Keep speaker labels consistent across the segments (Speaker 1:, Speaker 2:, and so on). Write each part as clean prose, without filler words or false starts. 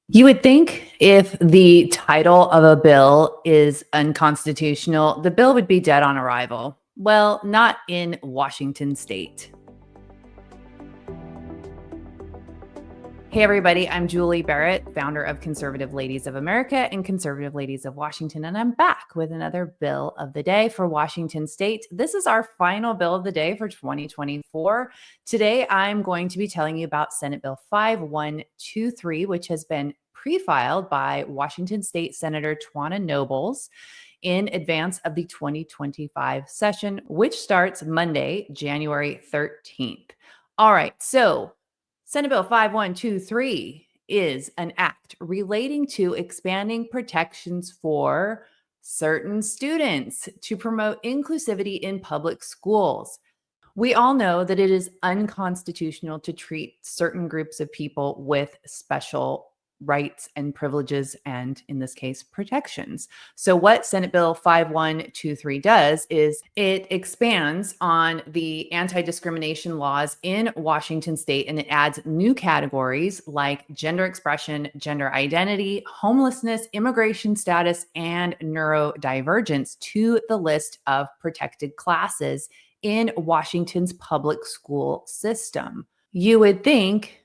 Speaker 1: You would think if the title of a bill is unconstitutional, the bill would be dead on arrival. Well, not in Washington state. Hey, everybody, I'm Julie Barrett, founder of Conservative Ladies of America and Conservative Ladies of Washington, and I'm back with another bill of the day for Washington state. This is our final bill of the day for 2024. Today, I'm going to be telling you about Senate Bill 5123, which has been pre-filed by Washington State Senator Twana Nobles in advance of the 2025 session, which starts Monday, January 13th. All right, so Senate Bill 5123 is an act relating to expanding protections for certain students to promote inclusivity in public schools. We all know that it is unconstitutional to treat certain groups of people with special rights and privileges, and in this case, protections. So, what Senate Bill 5123 does is it expands on the anti-discrimination laws in Washington state, and it adds new categories like gender expression, gender identity, homelessness, immigration status, and neurodivergence to the list of protected classes in Washington's public school system. You would think,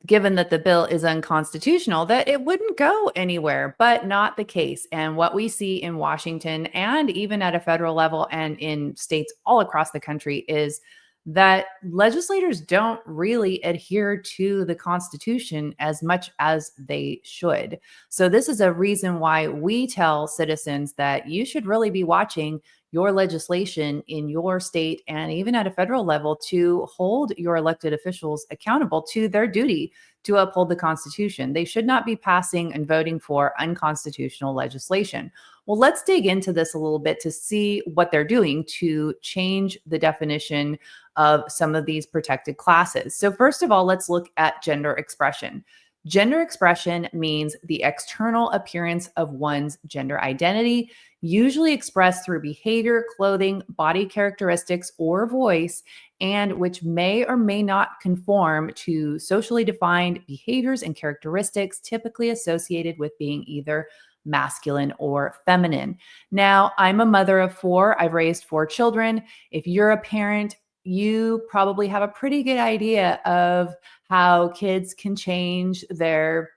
Speaker 1: given that the bill is unconstitutional, that it wouldn't go anywhere, but not the case. And what we see in Washington and even at a federal level and in states all across the country is that legislators don't really adhere to the Constitution as much as they should. So, this is a reason why we tell citizens that you should really be watching your legislation in your state and even at a federal level to hold your elected officials accountable to their duty to uphold the Constitution. They should not be passing and voting for unconstitutional legislation. Well, let's dig into this a little bit to see what they're doing to change the definition of some of these protected classes. So, first of all, let's look at gender expression. Gender expression means the external appearance of one's gender identity, usually expressed through behavior, clothing, body characteristics, or voice, and which may or may not conform to socially defined behaviors and characteristics typically associated with being either masculine or feminine. Now, I'm a mother of four. I've raised four children. If you're a parent, you probably have a pretty good idea of how kids can change their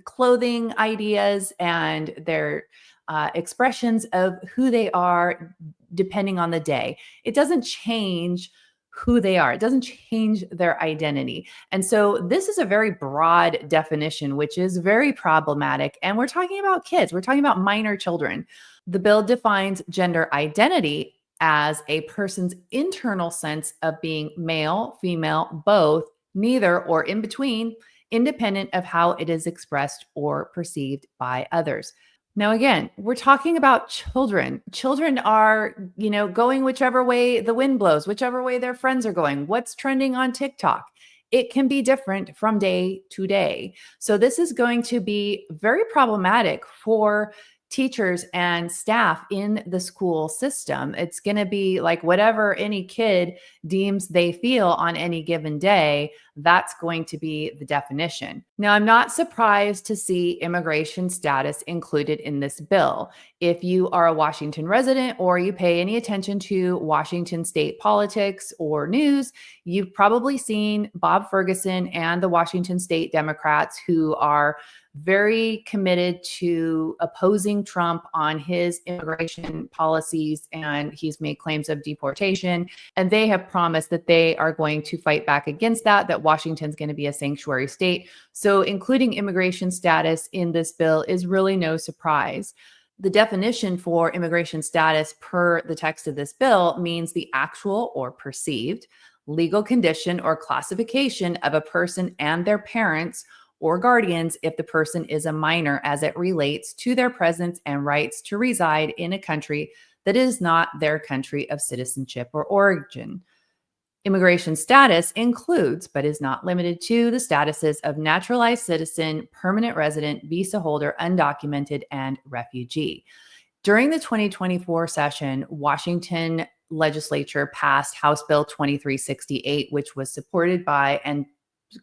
Speaker 1: clothing ideas and their expressions of who they are depending on the day. It doesn't change who they are, it doesn't change their identity. And so, this is a very broad definition, which is very problematic. And we're talking about kids, we're talking about minor children. The bill defines gender identity as a person's internal sense of being male, female, both, neither, or in between, independent of how it is expressed or perceived by others. Now, again, we're talking about children. Children are, going whichever way the wind blows, whichever way their friends are going, what's trending on TikTok. It can be different from day to day. So, this is going to be very problematic for teachers and staff in the school system. It's going to be like whatever any kid deems they feel on any given day, that's going to be the definition. Now, I'm not surprised to see immigration status included in this bill. If you are a Washington resident or you pay any attention to Washington state politics or news, you've probably seen Bob Ferguson and the Washington state Democrats, who are very committed to opposing Trump on his immigration policies, and he's made claims of deportation. And they have promised that they are going to fight back against that Washington's going to be a sanctuary state. So, including immigration status in this bill is really no surprise. The definition for immigration status per the text of this bill means the actual or perceived legal condition or classification of a person and their parents or guardians if the person is a minor as it relates to their presence and rights to reside in a country that is not their country of citizenship or origin. Immigration status includes, but is not limited to, the statuses of naturalized citizen, permanent resident, visa holder, undocumented, and refugee. During the 2024 session, Washington legislature passed House Bill 2368, which was supported by and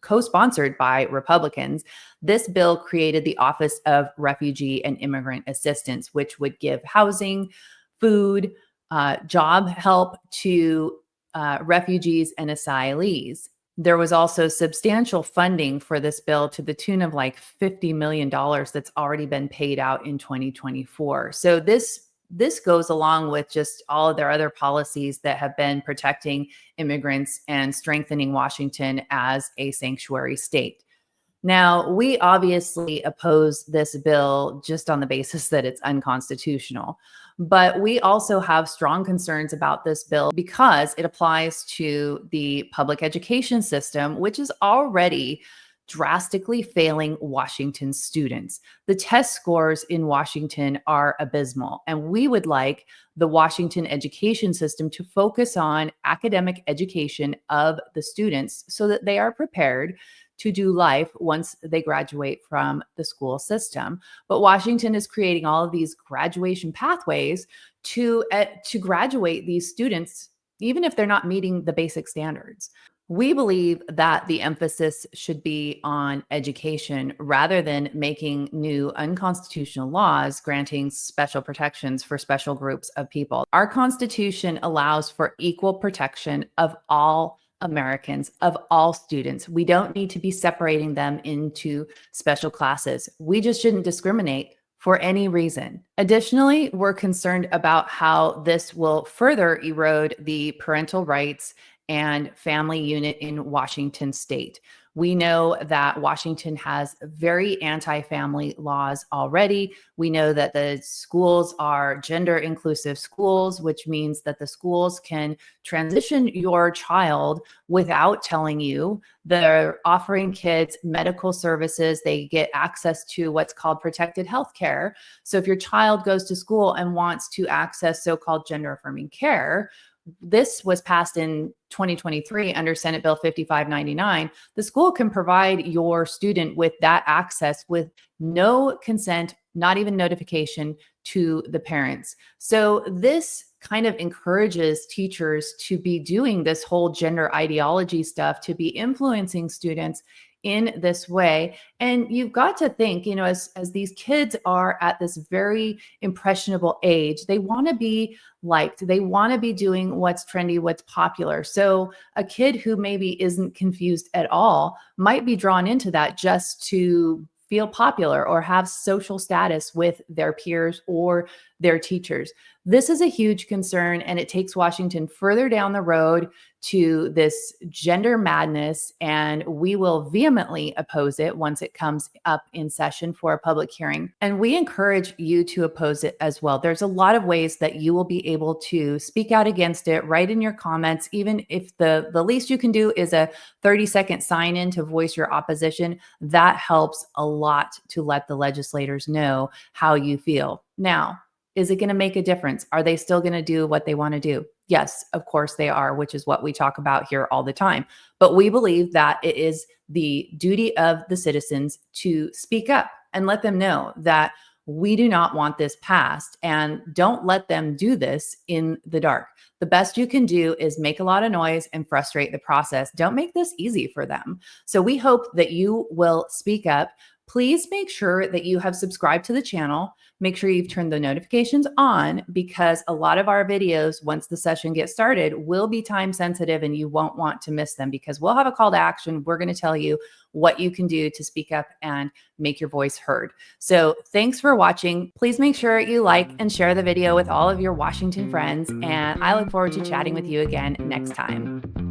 Speaker 1: co-sponsored by Republicans. This bill created the Office of Refugee and Immigrant Assistance, which would give housing, food, job help to refugees and asylees. There was also substantial funding for this bill to the tune of like $50 million that's already been paid out in 2024. So this goes along with just all of their other policies that have been protecting immigrants and strengthening Washington as a sanctuary state. Now, we obviously oppose this bill just on the basis that it's unconstitutional, but we also have strong concerns about this bill because it applies to the public education system, which is already drastically failing Washington students. The test scores in Washington are abysmal, and we would like the Washington education system to focus on academic education of the students so that they are prepared to do life once they graduate from the school system. But Washington is creating all of these graduation pathways to graduate these students, even if they're not meeting the basic standards. We believe that the emphasis should be on education rather than making new unconstitutional laws granting special protections for special groups of people. Our Constitution allows for equal protection of all Americans, of all students. We don't need to be separating them into special classes. We just shouldn't discriminate for any reason. Additionally, we're concerned about how this will further erode the parental rights and family unit in Washington state. We know that Washington has very anti-family laws already. We know that the schools are gender inclusive schools, which means that the schools can transition your child without telling you. They're offering kids medical services. They get access to what's called protected health care. So if your child goes to school and wants to access so-called gender affirming care, this was passed in 2023 under Senate Bill 5599. The school can provide your student with that access with no consent, not even notification to the parents. So this kind of encourages teachers to be doing this whole gender ideology stuff, to be influencing students in this way. And you've got to think, as these kids are at this very impressionable age, they want to be liked. They want to be doing what's trendy, what's popular. So a kid who maybe isn't confused at all might be drawn into that just to feel popular or have social status with their peers or their teachers. This is a huge concern, and it takes Washington further down the road to this gender madness, and we will vehemently oppose it once it comes up in session for a public hearing. And we encourage you to oppose it as well. There's a lot of ways that you will be able to speak out against it. Write in your comments, even if the least you can do is a 30-second sign in to voice your opposition. That helps a lot to let the legislators know how you feel. Now, is it going to make a difference? Are they still going to do what they want to do? Yes, of course they are, which is what we talk about here all the time. But we believe that it is the duty of the citizens to speak up and let them know that we do not want this passed, and don't let them do this in the dark. The best you can do is make a lot of noise and frustrate the process. Don't make this easy for them. So we hope that you will speak up. Please make sure that you have subscribed to the channel. Make sure you've turned the notifications on, because a lot of our videos, once the session gets started, will be time sensitive and you won't want to miss them, because we'll have a call to action. We're going to tell you what you can do to speak up and make your voice heard. So thanks for watching. Please make sure you like and share the video with all of your Washington friends, and I look forward to chatting with you again next time.